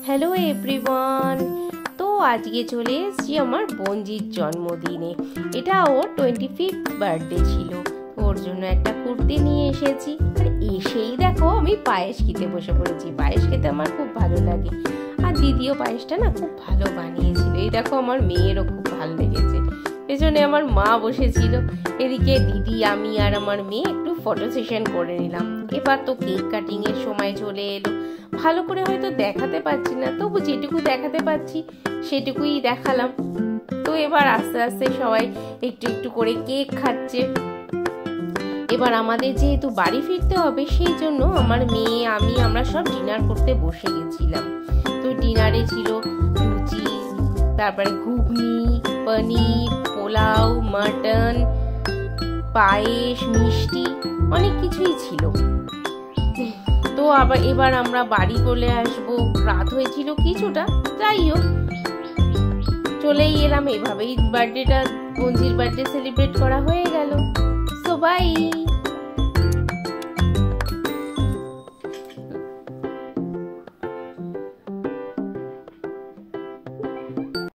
Hello everyone. তো আজকে চলে এসেছি আমার বোনজির জন্মদিনে। এটা ওর 25th বার্থডে ছিল। ওর জন্য একটা কুর্তি নিয়ে এসেছি। আর এসেই দেখো আমি পায়েস খেতে বসে পড়েছি। পায়েস খেতে আমার খুব ভালো লাগে, আর দিদিও পায়েসটা না খুব ভালো বানিয়েছিল। এই দেখো আমার মেয়েরও খুব ভালো লেগেছে। পেছনে আমার মা বসেছিল, এদিকে দিদি, আমি আর আমার মেয়ে একটু ফটো সেশন করে নিলাম। এবার তো কেক কাটিং এর সময় চলে এলো। ভালো করে হয়তো দেখাতে পারছি না, তবু যেটুকু দেখাতে পারছি সেটুকুই দেখালাম। তো এবার আস্তে আস্তে সবাই একটু একটু করে কেক খাচ্ছে। এবার আমাদের যেহেতু বাড়ি ফিরতে হবে, সেই জন্য আমার মেয়ে, আমরা সব ডিনার করতে বসে গেছিলাম। তো ডিনারে ছিল লুচি, তারপরে ঘুগনি, পনির, পোলাও, মাটন, পায়েস, মিষ্টি, অনেক কিছুই ছিল। তো এবার আমরা বাড়ি চলে আসবো। রাত হয়েছিল কিছুটা, যাই হোক চলেই এলাম। এভাবেই বোনজির বার্থডে সেলিব্রেট করা হয়ে গেল। So by.